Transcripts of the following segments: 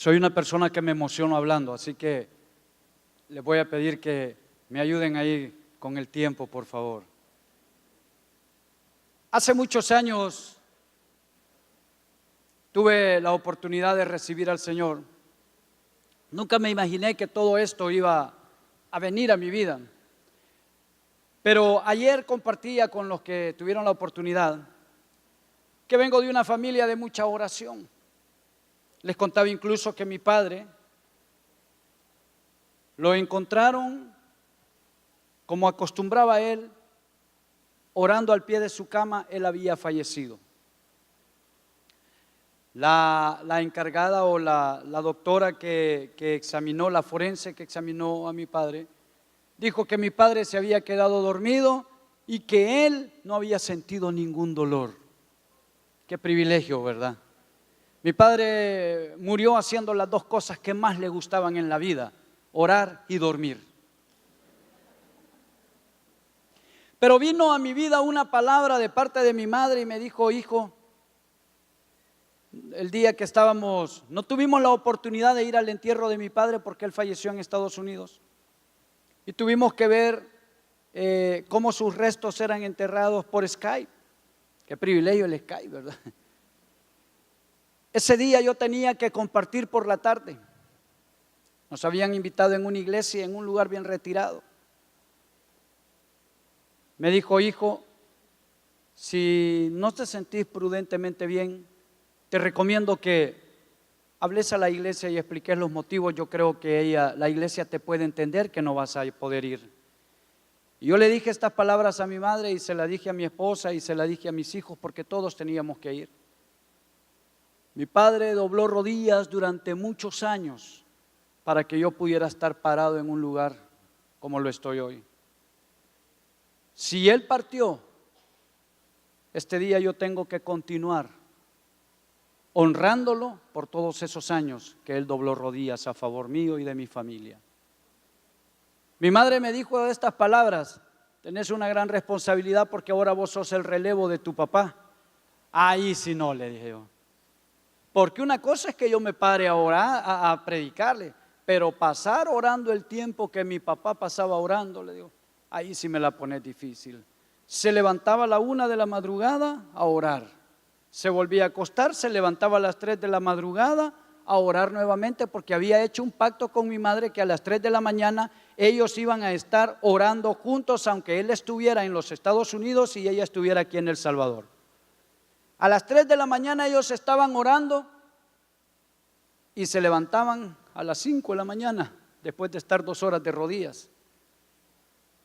Soy una persona que me emociono hablando, así que les voy a pedir que me ayuden ahí con el tiempo, por favor. Hace muchos años tuve la oportunidad de recibir al Señor. Nunca me imaginé que todo esto iba a venir a mi vida. Pero ayer compartía con los que tuvieron la oportunidad que vengo de una familia de mucha oración. Les contaba incluso que mi padre lo encontraron, como acostumbraba él, orando al pie de su cama. Él había fallecido. La encargada o la doctora que examinó, la forense que examinó a mi padre, dijo que mi padre se había quedado dormido y que él no había sentido ningún dolor. Qué privilegio, ¿verdad? Mi padre murió haciendo las dos cosas que más le gustaban en la vida: orar y dormir. Pero vino a mi vida una palabra de parte de mi madre y me dijo: hijo, el día que no tuvimos la oportunidad de ir al entierro de mi padre porque él falleció en Estados Unidos, y tuvimos que ver cómo sus restos eran enterrados por Skype. Qué privilegio el Skype, ¿verdad? Ese día yo tenía que compartir por la tarde. Nos habían invitado en una iglesia, en un lugar bien retirado. Me dijo: hijo, si no te sentís prudentemente bien, te recomiendo que hables a la iglesia y expliques los motivos. Yo creo que la iglesia te puede entender que no vas a poder ir. Y yo le dije estas palabras a mi madre y se las dije a mi esposa y se las dije a mis hijos, porque todos teníamos que ir. Mi padre dobló rodillas durante muchos años para que yo pudiera estar parado en un lugar como lo estoy hoy. Si él partió, este día yo tengo que continuar honrándolo por todos esos años que él dobló rodillas a favor mío y de mi familia. Mi madre me dijo estas palabras: tenés una gran responsabilidad porque ahora vos sos el relevo de tu papá. Ahí sí no, le dije yo. Porque una cosa es que yo me pare a orar, a predicarle, pero pasar orando el tiempo que mi papá pasaba orando, le digo, ahí sí me la pone difícil. Se levantaba a la 1 de la madrugada a orar, se volvía a acostar, se levantaba a las 3 de la madrugada a orar nuevamente, porque había hecho un pacto con mi madre que a las 3 de la mañana ellos iban a estar orando juntos, aunque él estuviera en los Estados Unidos y ella estuviera aquí en El Salvador. A las 3 de la mañana ellos estaban orando y se levantaban a las 5 de la mañana después de estar 2 horas de rodillas.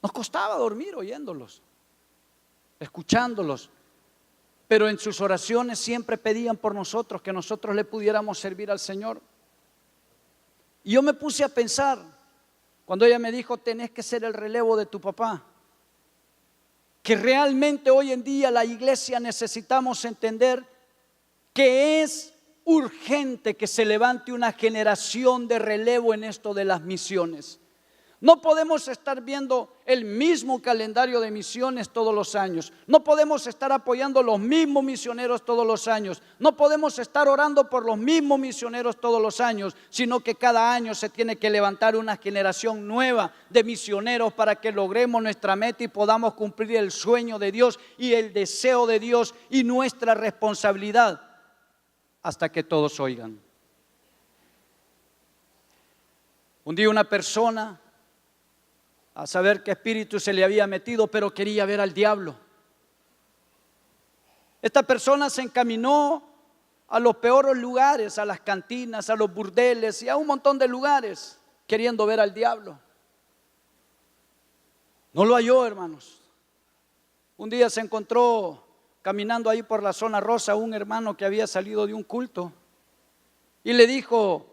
Nos costaba dormir oyéndolos, escuchándolos, pero en sus oraciones siempre pedían por nosotros, que nosotros le pudiéramos servir al Señor. Y yo me puse a pensar, cuando ella me dijo: tenés que ser el relevo de tu papá, que realmente hoy en día la iglesia necesitamos entender que es urgente que se levante una generación de relevo en esto de las misiones. No podemos estar viendo el mismo calendario de misiones todos los años. No podemos estar apoyando los mismos misioneros todos los años. No podemos estar orando por los mismos misioneros todos los años, sino que cada año se tiene que levantar una generación nueva de misioneros para que logremos nuestra meta y podamos cumplir el sueño de Dios y el deseo de Dios y nuestra responsabilidad hasta que todos oigan. Un día una persona, a saber qué espíritu se le había metido, pero quería ver al diablo. Esta persona se encaminó a los peores lugares, a las cantinas, a los burdeles y a un montón de lugares, queriendo ver al diablo. No lo halló, hermanos. Un día se encontró caminando ahí por la zona rosa un hermano que había salido de un culto y le dijo: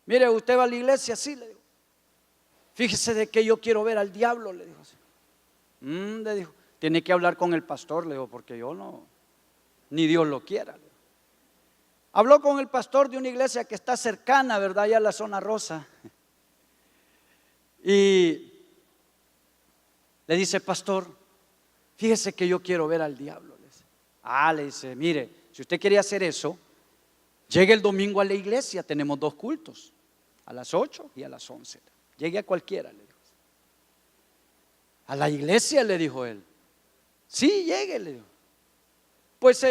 mire, ¿usted va a la iglesia? Sí, le dijo. Fíjese de que yo quiero ver al diablo, le dijo así. Le dijo, tiene que hablar con el pastor, le dijo, porque yo no, ni Dios lo quiera. Le dijo. Habló con el pastor de una iglesia que está cercana, ¿verdad? Allá a la zona rosa. Y le dice: pastor, fíjese que yo quiero ver al diablo. Le dice, le dice, mire, si usted quiere hacer eso, Llegue el domingo a la iglesia, tenemos 2 cultos, a las 8 y a las 11. Llegue a cualquiera, le dijo. A la iglesia, le dijo él. Sí, llegue, le dijo. Pues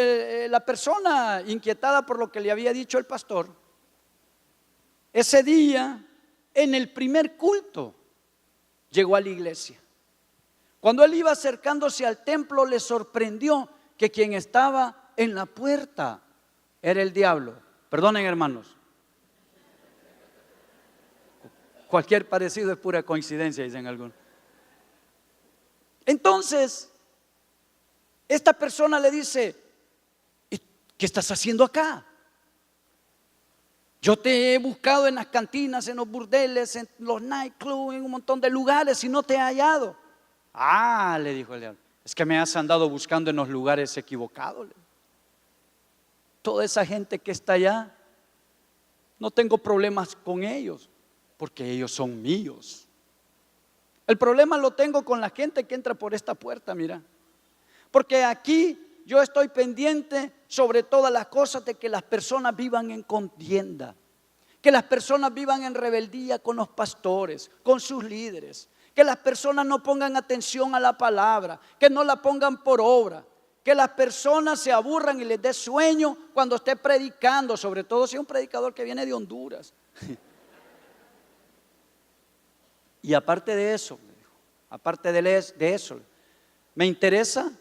la persona inquietada por lo que le había dicho el pastor, ese día, en el primer culto, llegó a la iglesia. Cuando él iba acercándose al templo, le sorprendió que quien estaba en la puerta era el diablo. Perdonen, hermanos. Cualquier parecido es pura coincidencia, dicen algunos. Entonces, esta persona le dice: ¿qué estás haciendo acá? Yo te he buscado en las cantinas, en los burdeles, en los nightclubs, en un montón de lugares y no te he hallado. Ah, le dijo el diablo, es que me has andado buscando en los lugares equivocados. Toda esa gente que está allá, no tengo problemas con ellos, porque ellos son míos. El problema lo tengo con la gente que entra por esta puerta, mira. Porque aquí yo estoy pendiente sobre todas las cosas de que las personas vivan en contienda, que las personas vivan en rebeldía con los pastores, con sus líderes, que las personas no pongan atención a la palabra, que no la pongan por obra, que las personas se aburran y les dé sueño cuando esté predicando, sobre todo si es un predicador que viene de Honduras. Y aparte de eso, me interesa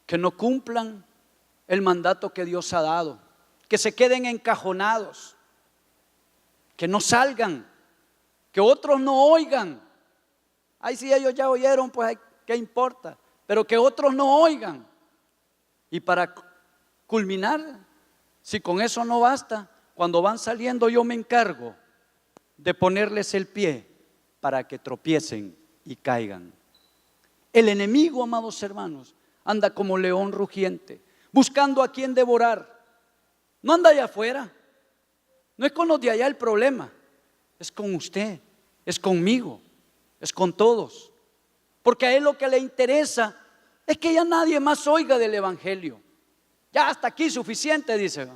que no cumplan el mandato que Dios ha dado, que se queden encajonados, que no salgan, que otros no oigan. Ay, si ellos ya oyeron, pues ¿qué importa? Pero que otros no oigan. Y para culminar, si con eso no basta, cuando van saliendo yo me encargo de ponerles el pie para que tropiecen y caigan. El enemigo, amados hermanos, anda como león rugiente, buscando a quien devorar. No anda allá afuera, no es con los de allá el problema, es con usted, es conmigo, es con todos. Porque a él lo que le interesa es que ya nadie más oiga del evangelio. Ya hasta aquí suficiente, dice.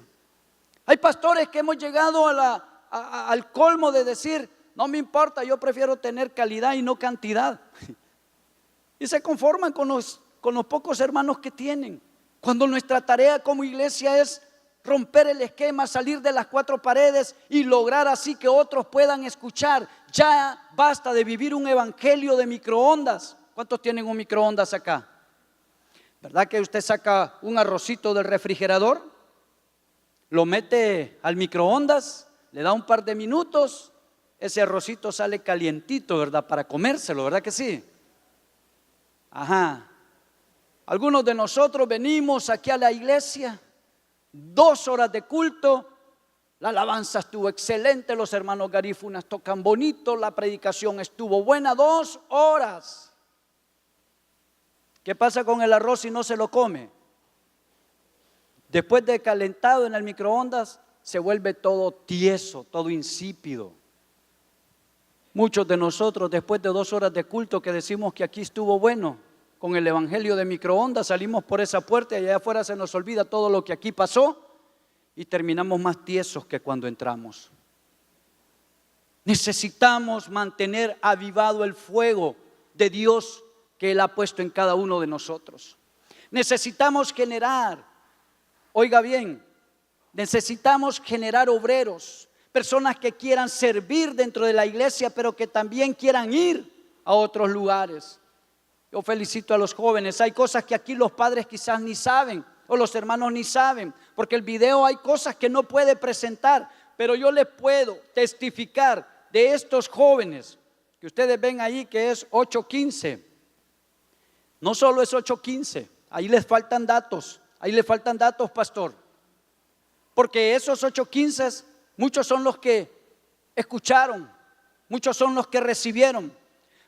Hay pastores que hemos llegado al colmo de decir: no me importa, yo prefiero tener calidad y no cantidad. Y se conforman con los pocos hermanos que tienen, cuando nuestra tarea como iglesia es romper el esquema, salir de las 4 paredes y lograr así que otros puedan escuchar. Ya basta de vivir un evangelio de microondas. ¿Cuántos tienen un microondas acá? ¿Verdad que usted saca un arrocito del refrigerador, lo mete al microondas, le da un par de minutos, ese arrocito sale calientito, ¿verdad? Para comérselo, ¿verdad que sí? Ajá. Algunos de nosotros venimos aquí a la iglesia, 2 horas de culto, la alabanza estuvo excelente, los hermanos garífunas tocan bonito, la predicación estuvo buena, 2 horas. ¿Qué pasa con el arroz si no se lo come? Después de calentado en el microondas, se vuelve todo tieso, todo insípido. Muchos de nosotros, después de 2 horas de culto que decimos que aquí estuvo bueno, con el evangelio de microondas, salimos por esa puerta y allá afuera se nos olvida todo lo que aquí pasó y terminamos más tiesos que cuando entramos. Necesitamos mantener avivado el fuego de Dios que Él ha puesto en cada uno de nosotros. Necesitamos generar, oiga bien, necesitamos generar obreros, personas que quieran servir dentro de la iglesia, pero que también quieran ir a otros lugares. Yo felicito a los jóvenes. Hay cosas que aquí los padres quizás ni saben, o los hermanos ni saben, porque el video hay cosas que no puede presentar, pero yo les puedo testificar de estos jóvenes que ustedes ven ahí, que es 8:15. No solo es 8:15, ahí les faltan datos, pastor, porque esos 8:15, muchos son los que escucharon, muchos son los que recibieron,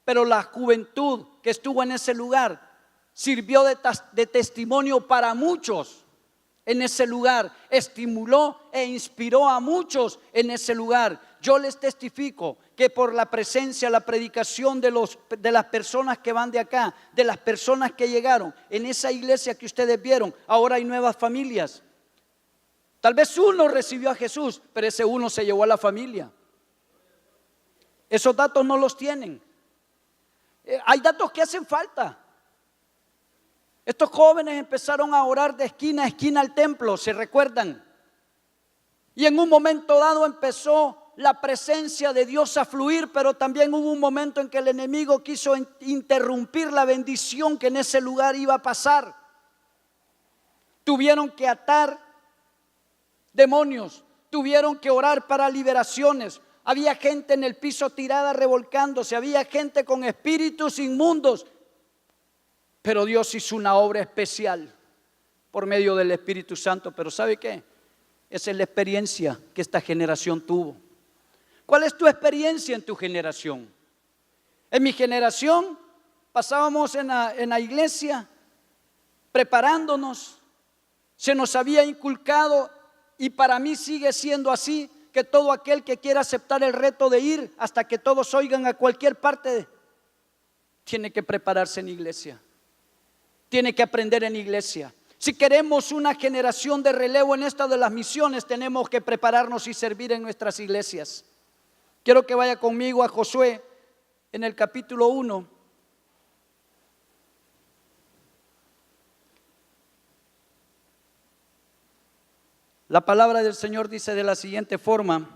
pero la juventud que estuvo en ese lugar sirvió de testimonio para muchos en ese lugar, estimuló e inspiró a muchos en ese lugar. Yo les testifico que por la presencia, la predicación de las personas que van de acá, de las personas que llegaron en esa iglesia que ustedes vieron, ahora hay nuevas familias. Tal vez uno recibió a Jesús, pero ese uno se llevó a la familia. Esos datos no los tienen. Hay datos que hacen falta. Estos jóvenes empezaron a orar de esquina a esquina al templo, ¿se recuerdan? Y en un momento dado empezó la presencia de Dios a fluir, pero también hubo un momento en que el enemigo quiso interrumpir la bendición que en ese lugar iba a pasar. Tuvieron que atar demonios, tuvieron que orar para liberaciones. Había gente en el piso tirada revolcándose, había gente con espíritus inmundos. Pero Dios hizo una obra especial por medio del Espíritu Santo. Pero ¿sabe qué? Esa es la experiencia que esta generación tuvo. ¿Cuál es tu experiencia en tu generación? En mi generación pasábamos en la iglesia preparándonos. Se nos había inculcado, y para mí sigue siendo así, que todo aquel que quiera aceptar el reto de ir hasta que todos oigan a cualquier parte, tiene que prepararse en iglesia. Tiene que aprender en iglesia. Si queremos una generación de relevo en esta de las misiones, tenemos que prepararnos y servir en nuestras iglesias. Quiero que vaya conmigo a Josué en el capítulo 1. La palabra del Señor dice de la siguiente forma,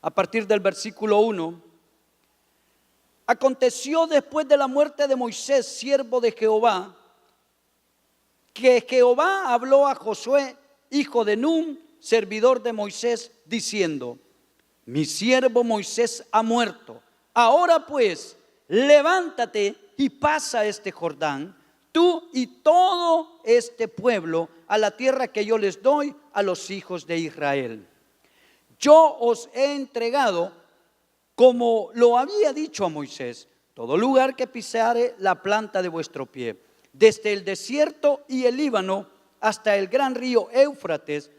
a partir del versículo 1. Aconteció después de la muerte de Moisés, siervo de Jehová, que Jehová habló a Josué, hijo de Nun, servidor de Moisés, diciendo: mi siervo Moisés ha muerto. Ahora pues, levántate y pasa este Jordán, tú y todo este pueblo, a la tierra que yo les doy a los hijos de Israel. Yo os he entregado, como lo había dicho a Moisés, todo lugar que pisare la planta de vuestro pie, desde el desierto y el Líbano hasta el gran río Éufrates,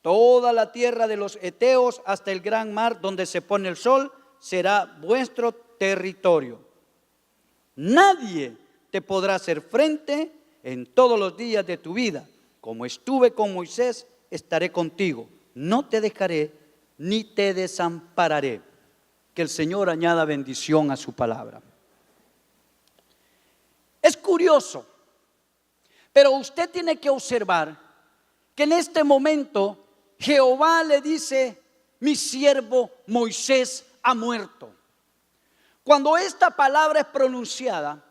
toda la tierra de los heteos hasta el gran mar donde se pone el sol, será vuestro territorio. Nadie te podrá hacer frente en todos los días de tu vida. Como estuve con Moisés, estaré contigo. No te dejaré ni te desampararé. Que el Señor añada bendición a su palabra. Es curioso, pero usted tiene que observar que en este momento Jehová le dice: mi siervo Moisés ha muerto. Cuando esta palabra es pronunciada,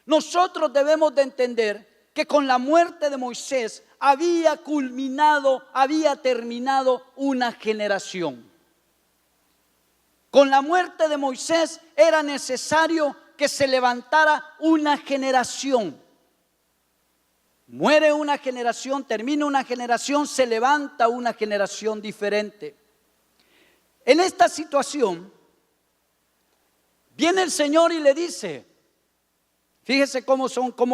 nosotros debemos de entender que con la muerte de Moisés había culminado, había terminado una generación. Con la muerte de Moisés era necesario que se levantara una generación. Muere una generación, termina una generación, se levanta una generación diferente. En esta situación, viene el Señor y le dice, fíjese cómo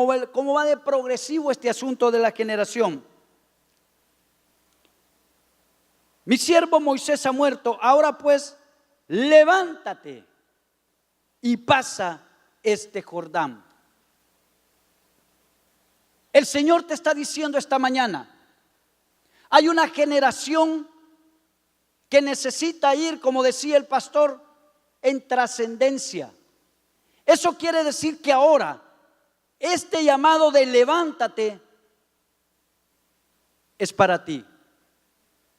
va de progresivo este asunto de la generación. Mi siervo Moisés ha muerto, ahora pues, levántate y pasa este Jordán. El Señor te está diciendo esta mañana, hay una generación que necesita ir, como decía el pastor, en trascendencia. Eso quiere decir que ahora este llamado de levántate es para ti,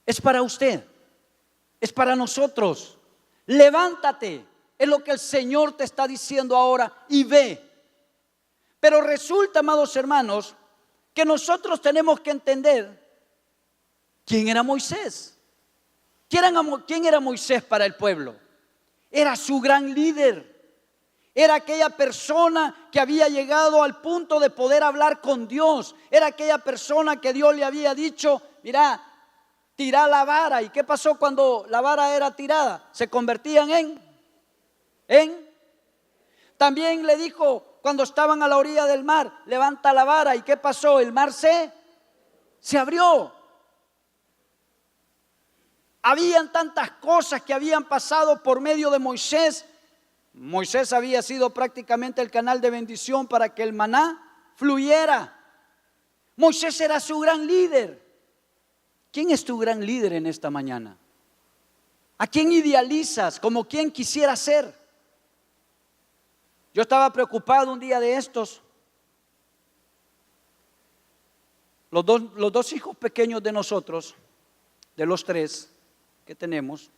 es para usted, es para nosotros. Levántate, es lo que el Señor te está diciendo ahora, y ve. Pero resulta, amados hermanos, que nosotros tenemos que entender quién era Moisés. ¿Quién era Moisés para el pueblo? Era su gran líder. Era aquella persona que había llegado al punto de poder hablar con Dios. Era aquella persona que Dios le había dicho, mira, tira la vara. ¿Y qué pasó cuando la vara era tirada? Se convertían en. También le dijo cuando estaban a la orilla del mar, levanta la vara. ¿Y qué pasó? El mar se abrió. Habían tantas cosas que habían pasado por medio de Moisés. Moisés había sido prácticamente el canal de bendición para que el maná fluyera. Moisés era su gran líder. ¿Quién es tu gran líder en esta mañana? ¿A quién idealizas como quien quisiera ser? Yo estaba preocupado un día de estos. Los dos hijos pequeños de nosotros, de los 3 que tenemos,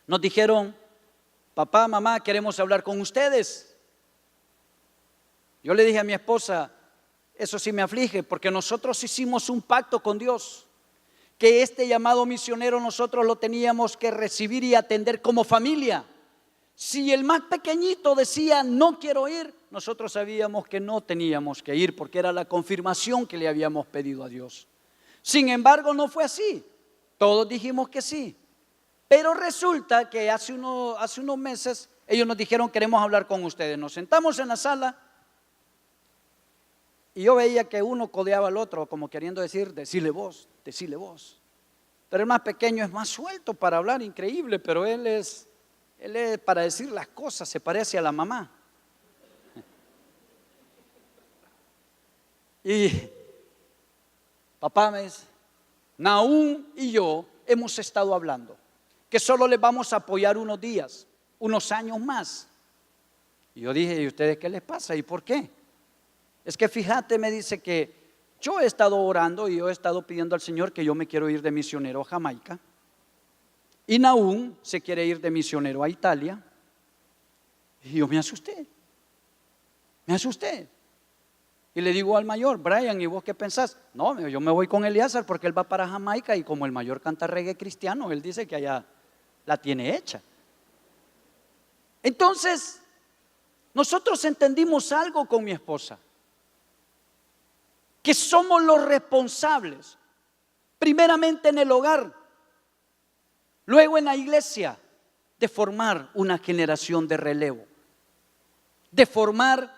nos dijeron: papá, mamá, queremos hablar con ustedes. Yo le dije a mi esposa: eso sí me aflige, porque nosotros hicimos un pacto con Dios, que este llamado misionero nosotros lo teníamos que recibir y atender como familia. Si el más pequeñito decía no quiero ir, nosotros sabíamos que no teníamos que ir, porque era la confirmación que le habíamos pedido a Dios. Sin embargo, no fue así. Todos dijimos que sí. Pero resulta que hace unos meses ellos nos dijeron: queremos hablar con ustedes. Nos sentamos en la sala y yo veía que uno codeaba al otro, como queriendo decir: decile vos, decile vos. Pero el más pequeño es más suelto para hablar, increíble, pero él es para decir las cosas, se parece a la mamá. Y papá me dice: Nahum y yo hemos estado hablando que solo les vamos a apoyar unos días, unos años más. Y yo dije: ¿y ustedes qué les pasa? ¿Y por qué? Es que fíjate, me dice, que yo he estado orando y yo he estado pidiendo al Señor que yo me quiero ir de misionero a Jamaica. Y Nahum se quiere ir de misionero a Italia. Y yo me asusté. Y le digo al mayor: Brian, ¿y vos qué pensás? No, yo me voy con Elíasar porque él va para Jamaica, y como el mayor canta reggae cristiano, él dice que allá la tiene hecha. Entonces, nosotros entendimos algo con mi esposa, que somos los responsables, primeramente en el hogar, luego en la iglesia, de formar una generación de relevo, de formar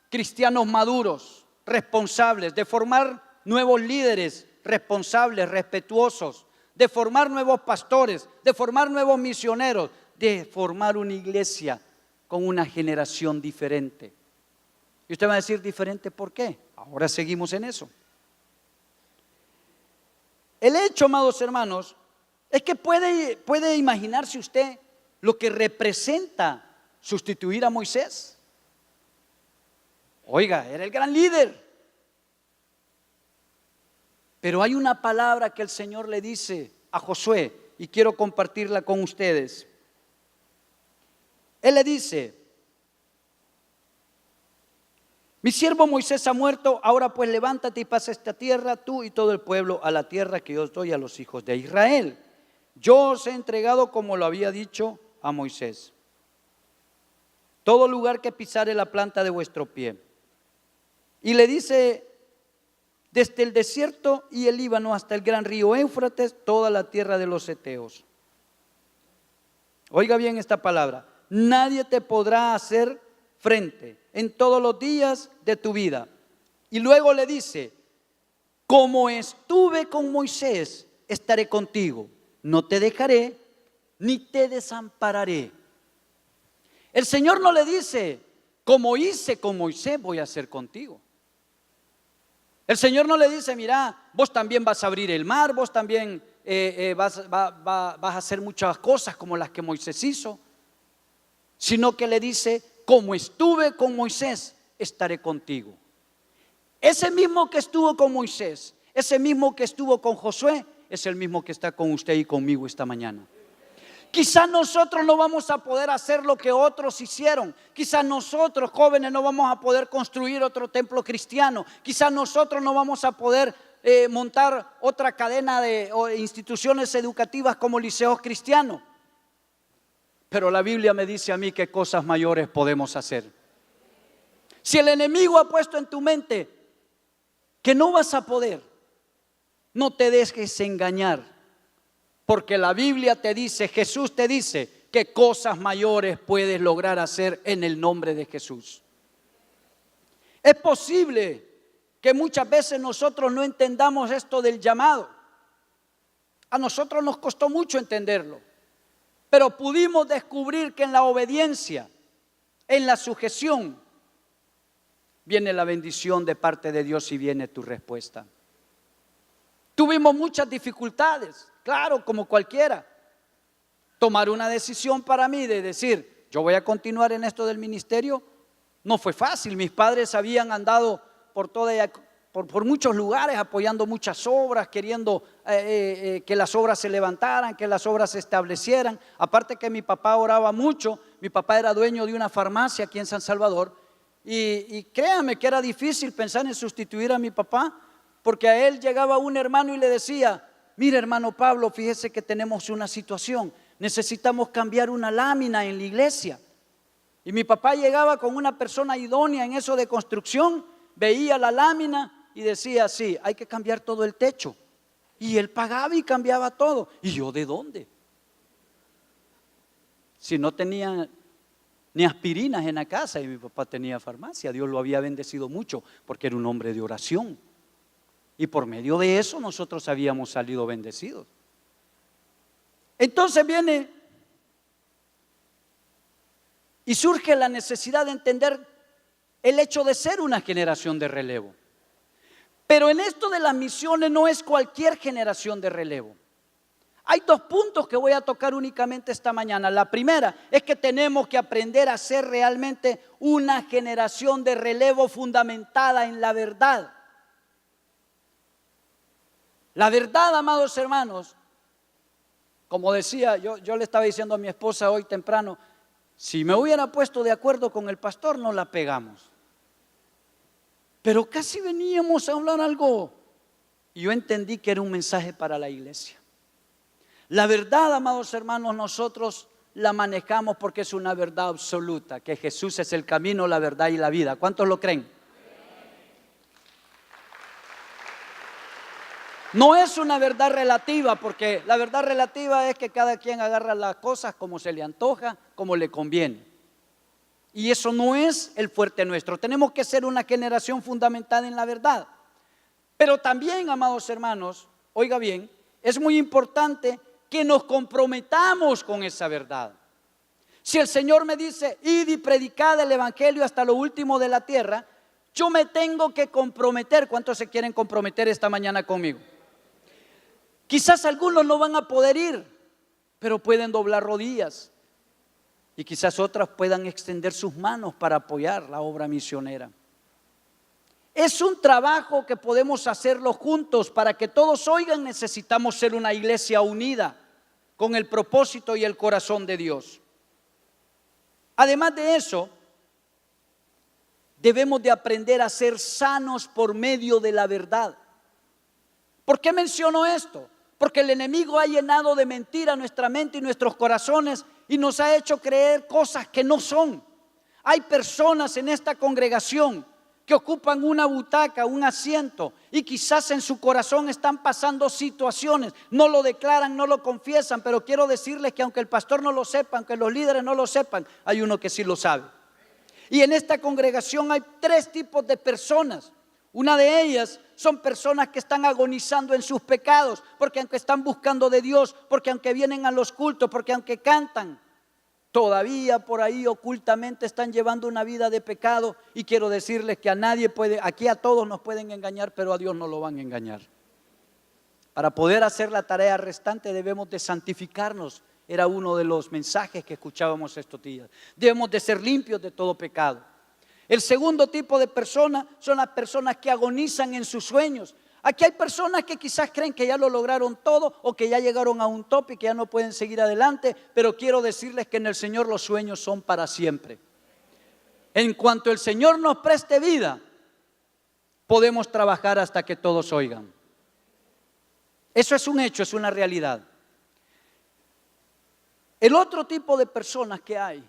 cristianos maduros, responsables, de formar nuevos líderes responsables, respetuosos, de formar nuevos pastores, de formar nuevos misioneros, de formar una iglesia con una generación diferente. Y usted va a decir: ¿diferente por qué? Ahora seguimos en eso. El hecho, amados hermanos, es que puede imaginarse usted lo que representa sustituir a Moisés. Oiga, era el gran líder. Pero hay una palabra que el Señor le dice a Josué, y quiero compartirla con ustedes. Él le dice: mi siervo Moisés ha muerto, ahora pues levántate y pasa esta tierra, tú y todo el pueblo, a la tierra que yo os doy a los hijos de Israel. Yo os he entregado, como lo había dicho a Moisés, todo lugar que pisare la planta de vuestro pie. Y le dice: desde el desierto y el Líbano hasta el gran río Éufrates, toda la tierra de los heteos. Oiga bien esta palabra: nadie te podrá hacer frente en todos los días de tu vida. Y luego le dice: como estuve con Moisés, estaré contigo, no te dejaré ni te desampararé. El Señor no le dice: como hice con Moisés, voy a hacer contigo. El Señor no le dice: mira, vos también vas a abrir el mar, vos también vas a hacer muchas cosas como las que Moisés hizo. Sino que le dice: como estuve con Moisés, estaré contigo. Ese mismo que estuvo con Moisés, ese mismo que estuvo con Josué, es el mismo que está con usted y conmigo esta mañana. Quizás nosotros no vamos a poder hacer lo que otros hicieron. Quizás nosotros, jóvenes, no vamos a poder construir otro templo cristiano. Quizás nosotros no vamos a poder montar otra cadena de instituciones educativas como liceos cristianos. Pero la Biblia me dice a mí que cosas mayores podemos hacer. Si el enemigo ha puesto en tu mente que no vas a poder, no te dejes engañar. Porque la Biblia te dice, Jesús te dice, que cosas mayores puedes lograr hacer en el nombre de Jesús. Es posible que muchas veces nosotros no entendamos esto del llamado. A nosotros nos costó mucho entenderlo, pero pudimos descubrir que en la obediencia, en la sujeción, viene la bendición de parte de Dios y viene tu respuesta. Tuvimos muchas dificultades, claro, como cualquiera. Tomar una decisión para mí de decir, yo voy a continuar en esto del ministerio, no fue fácil. Mis padres habían andado por muchos lugares apoyando muchas obras, queriendo que las obras se levantaran, que las obras se establecieran. Aparte que mi papá oraba mucho, mi papá era dueño de una farmacia aquí en San Salvador, y créanme que era difícil pensar en sustituir a mi papá, porque a él llegaba un hermano y le decía, mire hermano Pablo, fíjese que tenemos una situación, necesitamos cambiar una lámina en la iglesia. Y mi papá llegaba con una persona idónea en eso de construcción, veía la lámina y decía, sí, hay que cambiar todo el techo. Y él pagaba y cambiaba todo. ¿Y yo de dónde? Si no tenía ni aspirinas en la casa, y mi papá tenía farmacia, Dios lo había bendecido mucho porque era un hombre de oración. Y por medio de eso nosotros habíamos salido bendecidos. Entonces viene y surge la necesidad de entender el hecho de ser una generación de relevo. Pero en esto de las misiones no es cualquier generación de relevo. Hay dos puntos que voy a tocar únicamente esta mañana. La primera es que tenemos que aprender a ser realmente una generación de relevo fundamentada en la verdad. La verdad, amados hermanos, como decía, yo le estaba diciendo a mi esposa hoy temprano, si me hubiera puesto de acuerdo con el pastor, no la pegamos. Pero casi veníamos a hablar algo y yo entendí que era un mensaje para la iglesia. La verdad, amados hermanos, nosotros la manejamos porque es una verdad absoluta, que Jesús es el camino, la verdad y la vida. ¿Cuántos lo creen? No es una verdad relativa, porque la verdad relativa es que cada quien agarra las cosas como se le antoja, como le conviene. Y eso no es el fuerte nuestro. Tenemos que ser una generación fundamentada en la verdad. Pero también, amados hermanos, oiga bien, es muy importante que nos comprometamos con esa verdad. Si el Señor me dice, id y predicad el evangelio hasta lo último de la tierra, yo me tengo que comprometer. ¿Cuántos se quieren comprometer esta mañana conmigo? Quizás algunos no van a poder ir, pero pueden doblar rodillas. Y quizás otras puedan extender sus manos para apoyar la obra misionera. Es un trabajo que podemos hacerlo juntos. Para que todos oigan, necesitamos ser una iglesia unida con el propósito y el corazón de Dios. Además de eso, debemos de aprender a ser sanos por medio de la verdad. ¿Por qué menciono esto? Porque el enemigo ha llenado de mentira nuestra mente y nuestros corazones y nos ha hecho creer cosas que no son. Hay personas en esta congregación que ocupan una butaca, un asiento, y quizás en su corazón están pasando situaciones, no lo declaran, no lo confiesan, pero quiero decirles que aunque el pastor no lo sepa, aunque los líderes no lo sepan, hay uno que sí lo sabe. Y en esta congregación hay tres tipos de personas. Una de ellas son personas que están agonizando en sus pecados, porque aunque están buscando de Dios, porque aunque vienen a los cultos, porque aunque cantan, todavía por ahí ocultamente están llevando una vida de pecado. Y quiero decirles que a nadie puede, aquí a todos nos pueden engañar, pero a Dios no lo van a engañar. Para poder hacer la tarea restante debemos de santificarnos. Era uno de los mensajes que escuchábamos estos días. Debemos de ser limpios de todo pecado. El segundo tipo de personas son las personas que agonizan en sus sueños. Aquí hay personas que quizás creen que ya lo lograron todo o que ya llegaron a un tope y que ya no pueden seguir adelante, pero quiero decirles que en el Señor los sueños son para siempre. En cuanto el Señor nos preste vida, podemos trabajar hasta que todos oigan. Eso es un hecho, es una realidad. El otro tipo de personas que hay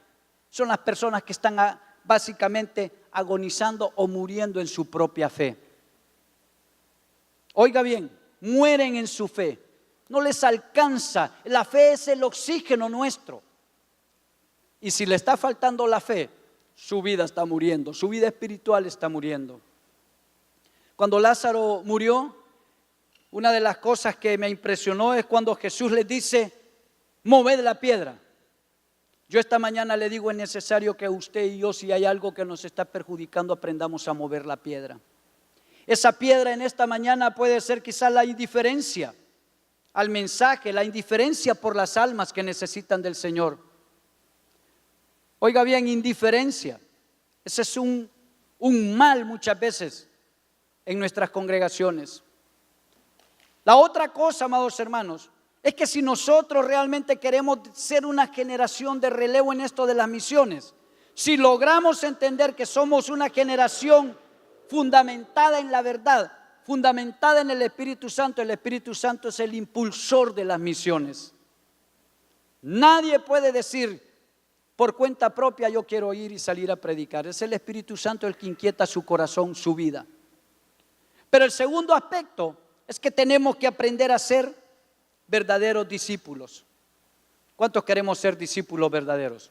son las personas que están básicamente agonizando o muriendo en su propia fe. Oiga bien, mueren en su fe, no les alcanza. La fe es el oxígeno nuestro. Y si le está faltando la fe, su vida está muriendo, su vida espiritual está muriendo. Cuando Lázaro murió, una de las cosas que me impresionó es cuando Jesús les dice, moved la piedra. Yo esta mañana le digo, es necesario que usted y yo, si hay algo que nos está perjudicando, aprendamos a mover la piedra. Esa piedra en esta mañana puede ser quizás la indiferencia al mensaje, la indiferencia por las almas que necesitan del Señor. Oiga bien, indiferencia. Ese es un mal muchas veces en nuestras congregaciones. La otra cosa, amados hermanos, es que si nosotros realmente queremos ser una generación de relevo en esto de las misiones, si logramos entender que somos una generación fundamentada en la verdad, fundamentada en el Espíritu Santo es el impulsor de las misiones. Nadie puede decir por cuenta propia yo quiero ir y salir a predicar. Es el Espíritu Santo el que inquieta su corazón, su vida. Pero el segundo aspecto es que tenemos que aprender a ser verdaderos discípulos. ¿Cuántos queremos ser discípulos verdaderos?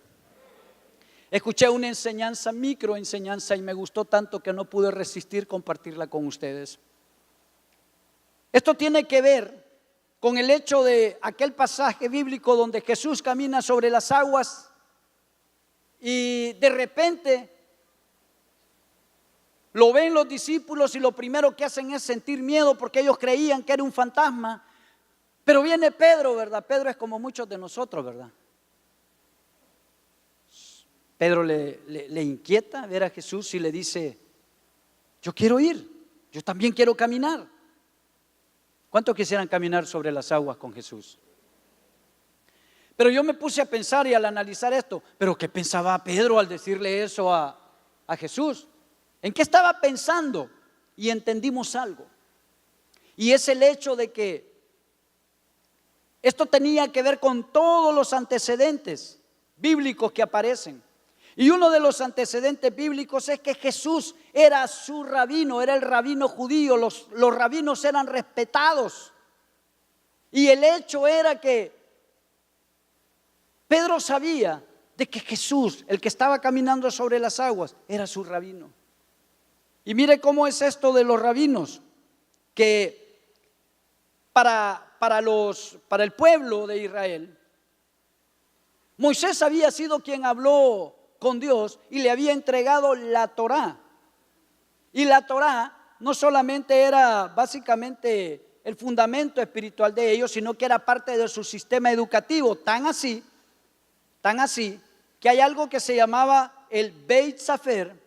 Escuché una enseñanza, microenseñanza, y me gustó tanto que no pude resistir compartirla con ustedes. Esto tiene que ver con el hecho de aquel pasaje bíblico donde Jesús camina sobre las aguas y de repente lo ven los discípulos y lo primero que hacen es sentir miedo porque ellos creían que era un fantasma. Pero viene Pedro, ¿verdad? Pedro es como muchos de nosotros, ¿verdad? Pedro le inquieta ver a Jesús y le dice, yo quiero ir, yo también quiero caminar. ¿Cuántos quisieran caminar sobre las aguas con Jesús? Pero yo me puse a pensar y al analizar esto, ¿pero qué pensaba Pedro al decirle eso a Jesús? ¿En qué estaba pensando? Y entendimos algo. Y es el hecho de que esto tenía que ver con todos los antecedentes bíblicos que aparecen. Y uno de los antecedentes bíblicos es que Jesús era su rabino, era el rabino judío, los rabinos eran respetados. Y el hecho era que Pedro sabía de que Jesús, el que estaba caminando sobre las aguas, era su rabino. Y mire cómo es esto de los rabinos, que para el pueblo de Israel, Moisés había sido quien habló con Dios y le había entregado la Torá. Y la Torá no solamente era básicamente el fundamento espiritual de ellos, sino que era parte de su sistema educativo, tan así, que hay algo que se llamaba el Beit Sefer,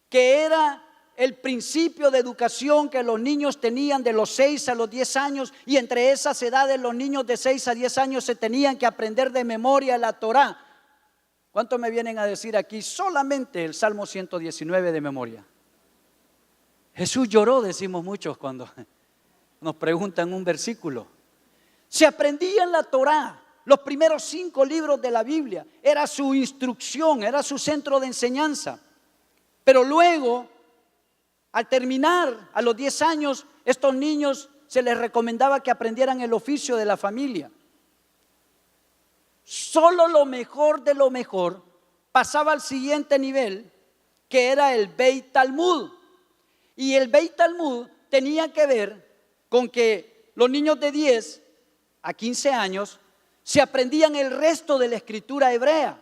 que era el principio de educación que los niños tenían de los 6 a los 10 años, y entre esas edades los niños de 6 a 10 años se tenían que aprender de memoria la Torá. ¿Cuántos me vienen a decir aquí solamente el Salmo 119 de memoria? Jesús lloró, decimos muchos cuando nos preguntan un versículo. Se aprendían la Torá, los primeros 5 libros de la Biblia, era su instrucción, era su centro de enseñanza. Pero luego, al terminar a los 10 años, estos niños se les recomendaba que aprendieran el oficio de la familia. Solo lo mejor de lo mejor pasaba al siguiente nivel, que era el Beit Talmud. Y el Beit Talmud tenía que ver con que los niños de 10 a 15 años se aprendían el resto de la escritura hebrea.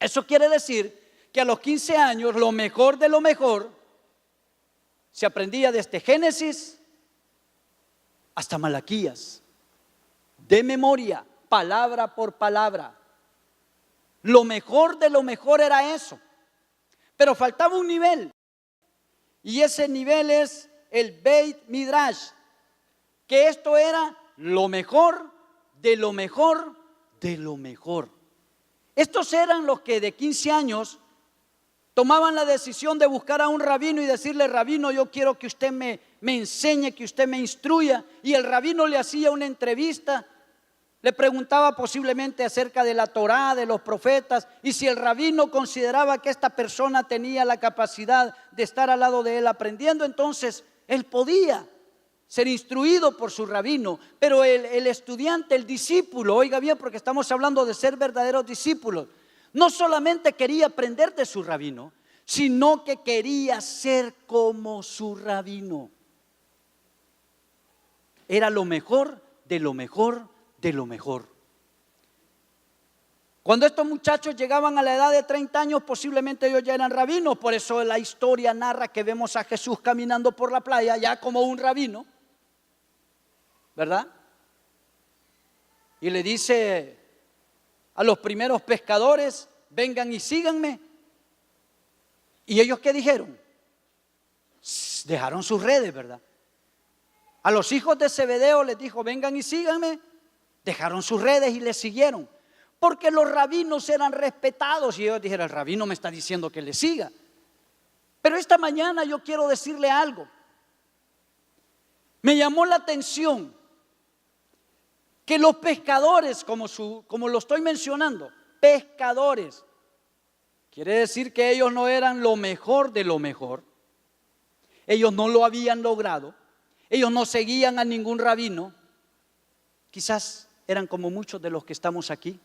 Eso quiere decir que a los 15 años lo mejor de lo mejor se aprendía desde Génesis hasta Malaquías, de memoria, palabra por palabra. Lo mejor de lo mejor era eso. Pero faltaba un nivel, y ese nivel es el Beit Midrash, que esto era lo mejor de lo mejor de lo mejor. Estos eran los que de 15 años tomaban la decisión de buscar a un rabino y decirle: rabino, yo quiero que usted me enseñe, que usted me instruya. Y el rabino le hacía una entrevista, le preguntaba posiblemente acerca de la Torá, de los profetas, y si el rabino consideraba que esta persona tenía la capacidad de estar al lado de él aprendiendo, entonces él podía ser instruido por su rabino. Pero el estudiante, el discípulo, oiga bien, porque estamos hablando de ser verdaderos discípulos, no solamente quería aprender de su rabino, sino que quería ser como su rabino. Era lo mejor de lo mejor de lo mejor. Cuando estos muchachos llegaban a la edad de 30 años, posiblemente ellos ya eran rabinos. Por eso la historia narra que vemos a Jesús caminando por la playa ya como un rabino, ¿verdad? Y le dice a los primeros pescadores: vengan y síganme. ¿Y ellos qué dijeron? Dejaron sus redes, ¿verdad? A los hijos de Zebedeo les dijo: vengan y síganme. Dejaron sus redes y les siguieron. Porque los rabinos eran respetados y ellos dijeron: el rabino me está diciendo que le siga. Pero esta mañana yo quiero decirle algo. Me llamó la atención que los pescadores, como lo estoy mencionando, pescadores, quiere decir que ellos no eran lo mejor de lo mejor. Ellos no lo habían logrado. Ellos no seguían a ningún rabino. Quizás eran como muchos de los que estamos aquí.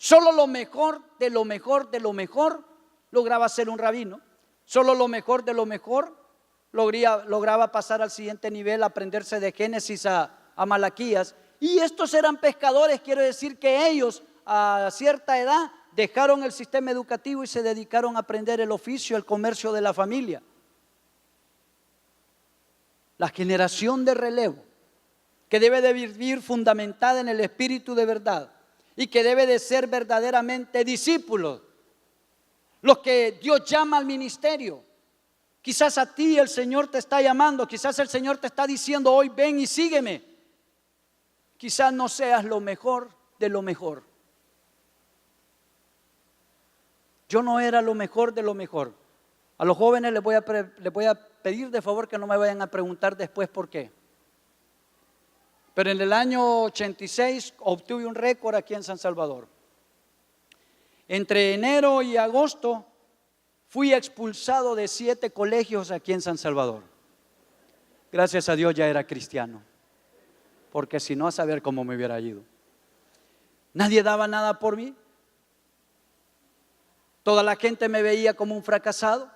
Solo lo mejor de lo mejor de lo mejor lograba ser un rabino. Solo lo mejor de lo mejor lograba pasar al siguiente nivel, aprenderse de Génesis a Malaquías. Y estos eran pescadores. Quiere decir que ellos a cierta edad dejaron el sistema educativo y se dedicaron a aprender el oficio, el comercio de la familia. La generación de relevo, que debe de vivir fundamentada en el espíritu de verdad y que debe de ser verdaderamente discípulos, los que Dios llama al ministerio. Quizás a ti el Señor te está llamando, quizás el Señor te está diciendo hoy: ven y sígueme. Quizás no seas lo mejor de lo mejor. Yo no era lo mejor de lo mejor. A los jóvenes les voy a pedir de favor que no me vayan a preguntar después por qué. Pero en el año 86 obtuve un récord aquí en San Salvador. Entre enero y agosto fui expulsado de 7 colegios aquí en San Salvador. Gracias a Dios ya era cristiano, porque si no, a saber cómo me hubiera ido. Nadie daba nada por mí. Toda la gente me veía como un fracasado.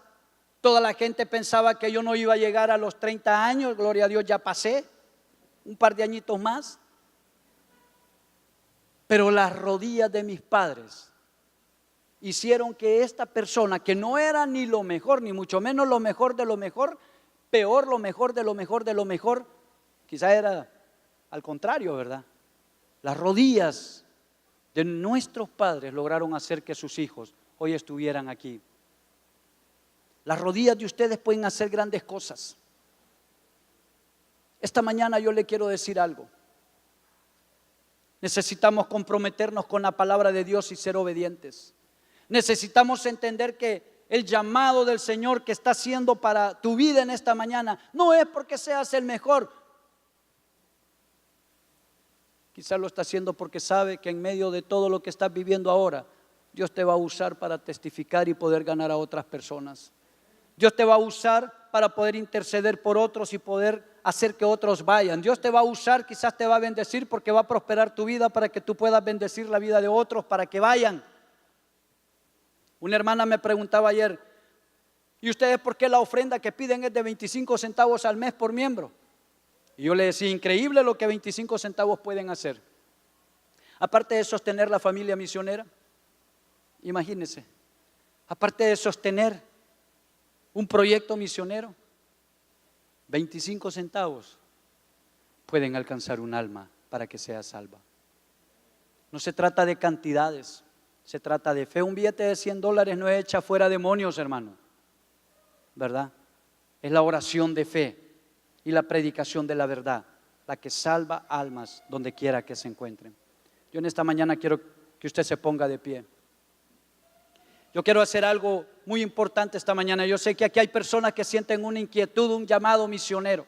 Toda la gente pensaba que yo no iba a llegar a los 30 años. Gloria a Dios, ya pasé un par de añitos más. Pero las rodillas de mis padres hicieron que esta persona, que no era ni lo mejor, ni mucho menos lo mejor de lo mejor, peor lo mejor de lo mejor de lo mejor, quizá era al contrario, ¿verdad? Las rodillas de nuestros padres lograron hacer que sus hijos hoy estuvieran aquí. Las rodillas de ustedes pueden hacer grandes cosas. Esta mañana yo le quiero decir algo. Necesitamos comprometernos con la palabra de Dios y ser obedientes. Necesitamos entender que el llamado del Señor que está haciendo para tu vida en esta mañana no es porque seas el mejor. Quizás lo está haciendo porque sabe que en medio de todo lo que estás viviendo ahora, Dios te va a usar para testificar y poder ganar a otras personas. Dios te va a usar para poder interceder por otros y poder hacer que otros vayan. Dios te va a usar, quizás te va a bendecir porque va a prosperar tu vida para que tú puedas bendecir la vida de otros para que vayan. Una hermana me preguntaba ayer: ¿y ustedes por qué la ofrenda que piden es de 25 centavos al mes por miembro? Y yo le decía: increíble lo que 25 centavos pueden hacer. Aparte de sostener la familia misionera, imagínense, aparte de sostener un proyecto misionero, 25 centavos pueden alcanzar un alma para que sea salva. No se trata de cantidades, se trata de fe. Un billete de $100 no echa fuera demonios, hermano, ¿verdad? Es la oración de fe y la predicación de la verdad la que salva almas donde quiera que se encuentren. Yo en esta mañana quiero que usted se ponga de pie. Yo quiero hacer algo muy importante esta mañana. Yo sé que aquí hay personas que sienten una inquietud, un llamado misionero.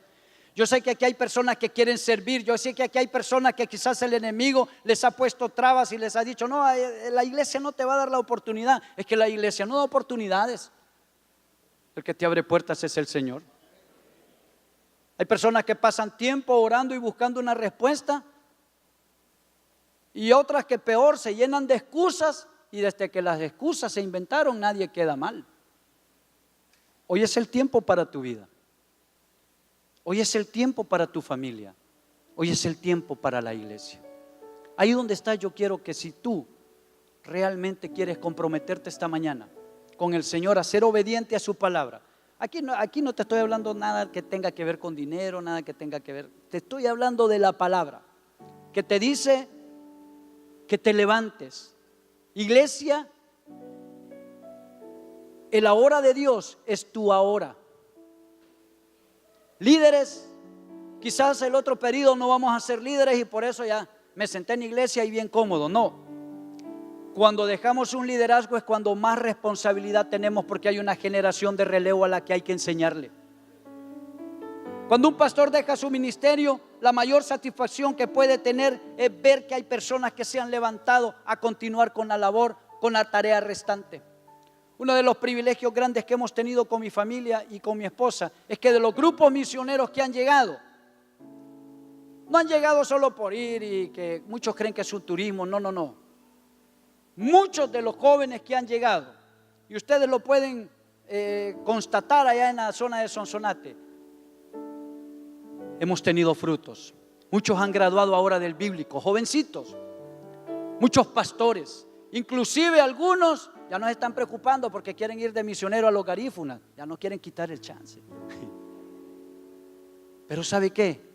Yo sé que aquí hay personas que quieren servir. Yo sé que aquí hay personas que quizás el enemigo les ha puesto trabas y les ha dicho: no, la iglesia no te va a dar la oportunidad. Es que la iglesia no da oportunidades. El que te abre puertas es el Señor. Hay personas que pasan tiempo orando y buscando una respuesta, y otras que peor, se llenan de excusas. Y desde que las excusas se inventaron, nadie queda mal. Hoy es el tiempo para tu vida. Hoy es el tiempo para tu familia. Hoy es el tiempo para la iglesia. Ahí donde estás, yo quiero que si tú realmente quieres comprometerte esta mañana con el Señor a ser obediente a su palabra. Aquí no te estoy hablando nada que tenga que ver con dinero, nada que tenga que ver. Te estoy hablando de la palabra que te dice que te levantes. Iglesia, el ahora de Dios es tu ahora. Líderes, quizás el otro periodo no vamos a ser líderes y por eso ya me senté en iglesia y bien cómodo. No. Cuando dejamos un liderazgo es cuando más responsabilidad tenemos, porque hay una generación de relevo a la que hay que enseñarle. Cuando un pastor deja su ministerio, la mayor satisfacción que puede tener es ver que hay personas que se han levantado a continuar con la labor, con la tarea restante. Uno de los privilegios grandes que hemos tenido con mi familia y con mi esposa es que de los grupos misioneros que han llegado, no han llegado solo por ir y que muchos creen que es un turismo, no. Muchos de los jóvenes que han llegado, y ustedes lo pueden constatar allá en la zona de Sonsonate, hemos tenido frutos. Muchos han graduado ahora del bíblico, jovencitos, muchos pastores, inclusive algunos ya nos están preocupando porque quieren ir de misionero a los garífunas, ya no quieren quitar el chance. Pero ¿sabe qué?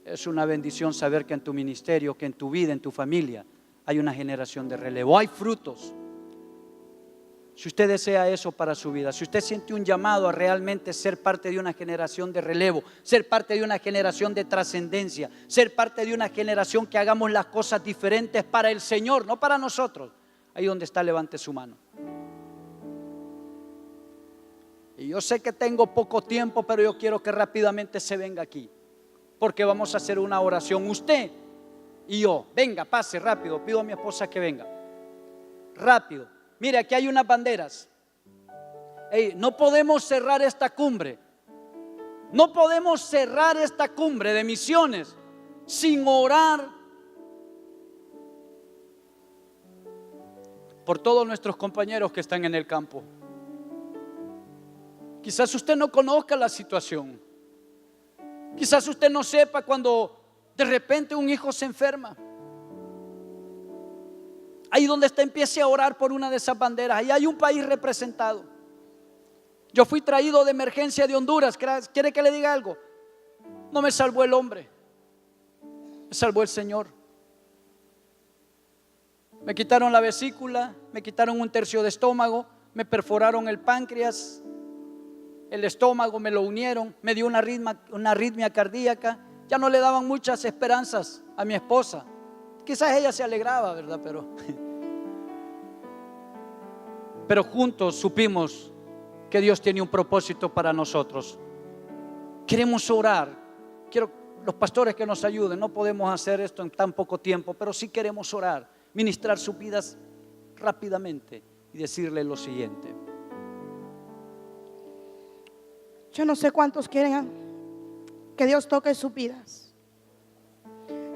Es una bendición saber que en tu ministerio, que en tu vida, en tu familia hay una generación de relevo, hay frutos. Si usted desea eso para su vida, si usted siente un llamado a realmente ser parte de una generación de relevo, ser parte de una generación de trascendencia, ser parte de una generación que hagamos las cosas diferentes para el Señor, no para nosotros, ahí donde está, levante su mano. Y yo sé que tengo poco tiempo, pero yo quiero que rápidamente se venga aquí, porque vamos a hacer una oración. Usted y yo, venga, pase rápido. Pido a mi esposa que venga rápido. Mire, aquí hay unas banderas. No podemos cerrar esta cumbre. No podemos cerrar esta cumbre de misiones sin orar por todos nuestros compañeros que están en el campo. Quizás usted no conozca la situación. Quizás usted no sepa cuando de repente un hijo se enferma. Ahí donde está, empiece a orar por una de esas banderas. Ahí hay un país representado. Yo fui traído de emergencia de Honduras. ¿Quiere que le diga algo? No me salvó el hombre, me salvó el Señor. Me quitaron la vesícula, me quitaron un tercio de estómago, me perforaron el páncreas, el estómago me lo unieron, me dio una arritmia cardíaca. Ya no le daban muchas esperanzas a mi esposa. Quizás ella se alegraba, ¿verdad? Pero juntos supimos que Dios tiene un propósito para nosotros. Queremos orar. Quiero los pastores que nos ayuden. No podemos hacer esto en tan poco tiempo, pero sí queremos orar, ministrar sus vidas rápidamente y decirle lo siguiente. Yo no sé cuántos quieren que Dios toque sus vidas.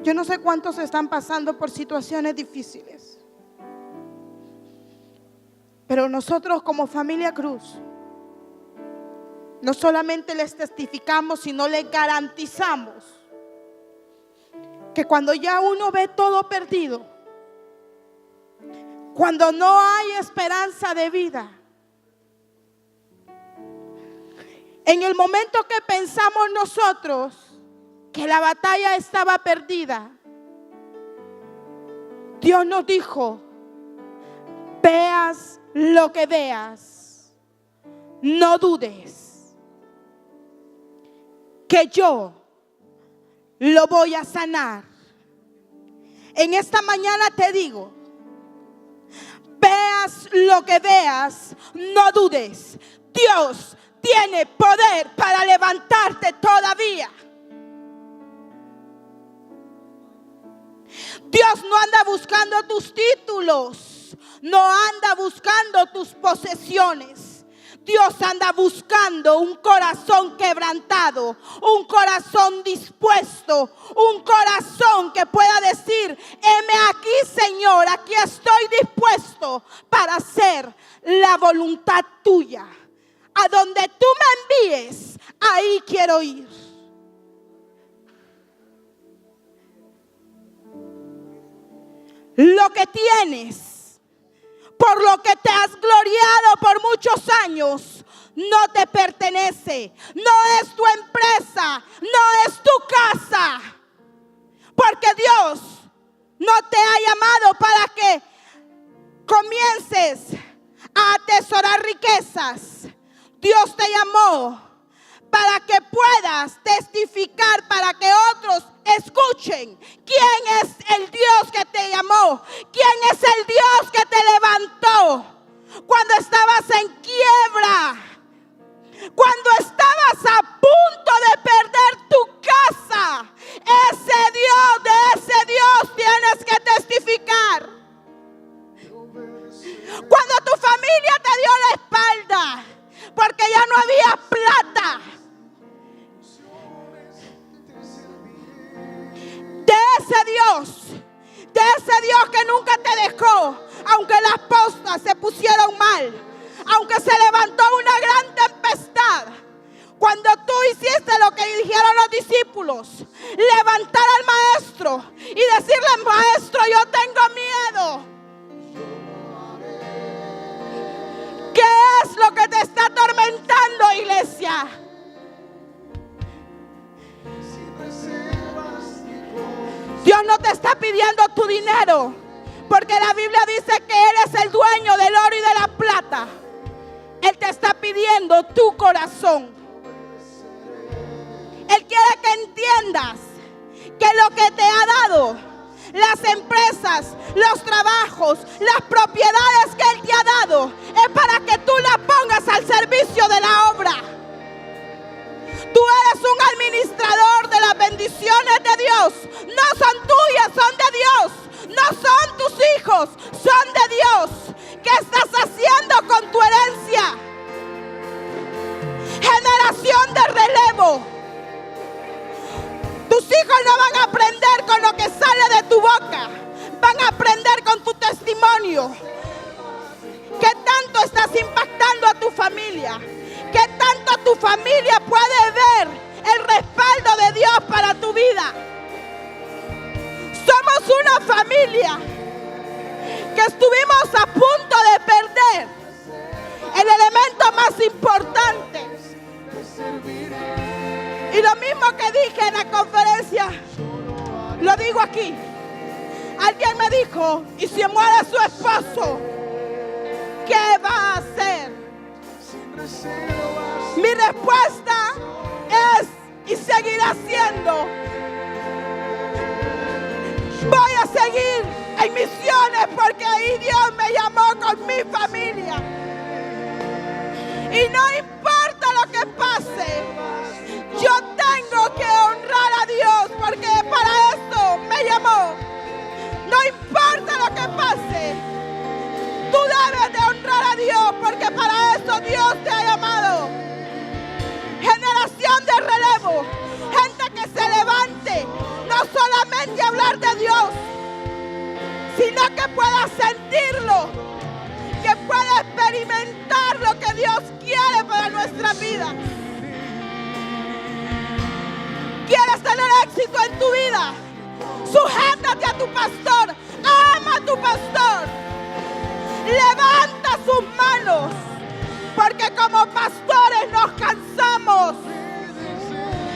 Yo no sé cuántos están pasando por situaciones difíciles. Pero nosotros como familia Cruz no solamente les testificamos, sino les garantizamos que cuando ya uno ve todo perdido, cuando no hay esperanza de vida, en el momento que pensamos nosotros que la batalla estaba perdida, Dios nos dijo: veas lo que veas, no dudes que yo lo voy a sanar. En esta mañana te digo: veas lo que veas, no dudes. Dios tiene poder para levantarte todavía. Dios no anda buscando tus títulos, no anda buscando tus posesiones. Dios anda buscando un corazón quebrantado, un corazón dispuesto, un corazón que pueda decir: heme aquí, Señor, aquí estoy dispuesto para hacer la voluntad tuya. A donde tú me envíes, ahí quiero ir. lo que tienes, por lo que te has gloriado por muchos años, no te pertenece, no es tu empresa, no es tu casa, porque Dios no te ha llamado para que comiences a atesorar riquezas. Dios te llamó para que puedas testificar, para que otros escuchen quién es el Dios que te llamó, quién es el Dios que te levantó cuando estabas en quiebra, cuando estabas a punto de perder tu casa. De ese Dios tienes que testificar. Cuando tu familia te dio la espalda porque ya no había plata, de ese Dios que nunca te dejó, aunque las cosas se pusieron mal, aunque se levantó una gran tempestad. Cuando tú hiciste lo que dijeron los discípulos, levantar al maestro y decirle: maestro, yo tengo miedo. ¿Qué es lo que te está atormentando, iglesia? Dios no te está pidiendo tu dinero, porque la Biblia dice que Él es el dueño del oro y de la plata. Él te está pidiendo tu corazón. Él quiere que entiendas que lo que te ha dado, las empresas, los trabajos, las propiedades que Él te ha dado, es para que tú las pongas al servicio de la obra. Tú eres un administrador de las bendiciones de Dios. No son tuyas, son de Dios. No son tus hijos, son de Dios. ¿Qué estás haciendo con tu herencia? Generación de relevo. Tus hijos no van a aprender con lo que sale de tu boca. Van a aprender con tu testimonio. ¿Qué tanto estás impactando a tu familia? ¿Qué tanto tu familia puede ver el respaldo de Dios para tu vida? Somos una familia que estuvimos a punto de perder el elemento más importante. Y lo mismo que dije en la conferencia, lo digo aquí. Alguien me dijo: ¿y si muere su esposo, qué va a hacer? Mi respuesta es, y seguirá siendo: voy a seguir en misiones, porque ahí Dios me llamó con mi familia. Y no importa lo que pase, yo tengo que honrar a Dios, porque para esto me llamó. No importa lo que pase, tú debes de honrar a Dios, porque para eso Dios te ha llamado. Generación de relevo, gente que se levante, no solamente hablar de Dios, sino que pueda sentirlo, que pueda experimentar lo que Dios quiere para nuestra vida. ¿Quieres tener éxito en tu vida? Sujétate a tu pastor, ama a tu pastor, levanta sus manos, porque como pastores nos cansamos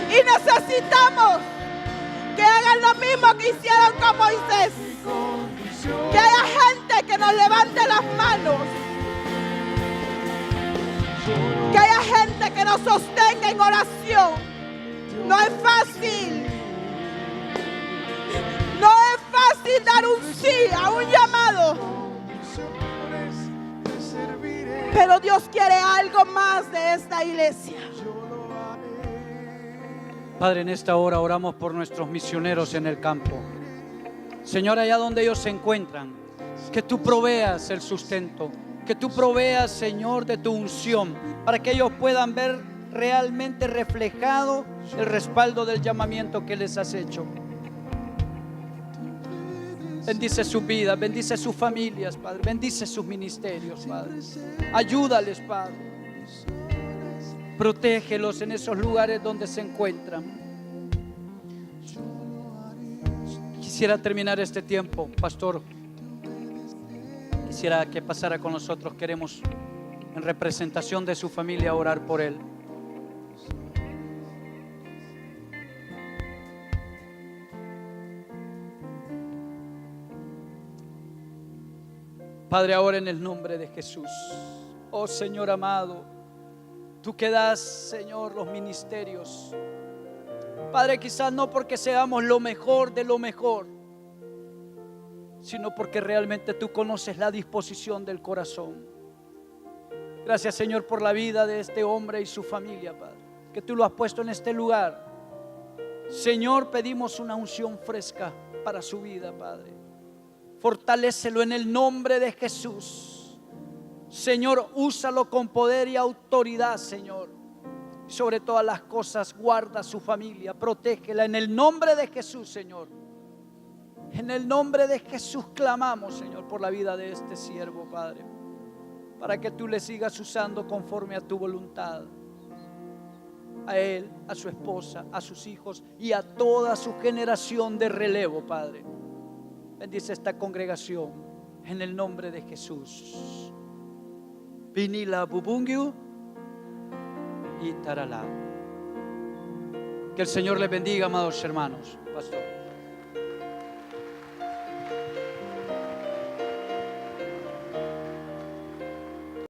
y necesitamos que hagan lo mismo que hicieron con Moisés. Que haya gente que nos levante las manos, que haya gente que nos sostenga en oración. No es fácil. No es fácil dar un sí a un llamado. Pero Dios quiere algo más de esta iglesia. Padre, en esta hora oramos por nuestros misioneros en el campo. Señor, allá donde ellos se encuentran, que tú proveas el sustento, que tú proveas, Señor, de tu unción, para que ellos puedan ver realmente reflejado el respaldo del llamamiento que les has hecho. Bendice su vida, bendice sus familias, Padre, bendice sus ministerios, Padre. Ayúdales, Padre. Protégelos en esos lugares donde se encuentran. Quisiera terminar este tiempo, pastor, quisiera que pasara con nosotros. Queremos, en representación de su familia, orar por él. Padre, ahora en el nombre de Jesús, oh Señor amado, tú que das, Señor, los ministerios. Padre, quizás no porque seamos lo mejor de lo mejor, sino porque realmente tú conoces la disposición del corazón. Gracias, Señor, por la vida de este hombre y su familia, Padre, que tú lo has puesto en este lugar. Señor, pedimos una unción fresca para su vida, Padre. Fortalécelo en el nombre de Jesús. Señor, úsalo con poder y autoridad, Señor. Sobre todas las cosas, guarda a su familia, protégela en el nombre de Jesús, Señor. En el nombre de Jesús clamamos, Señor, por la vida de este siervo, Padre, para que tú le sigas usando conforme a tu voluntad. A él, a su esposa, a sus hijos y a toda su generación de relevo, Padre. Bendice esta congregación en el nombre de Jesús. Vinila Bubungiu y Taralá. Que el Señor les bendiga, amados hermanos. Pastor.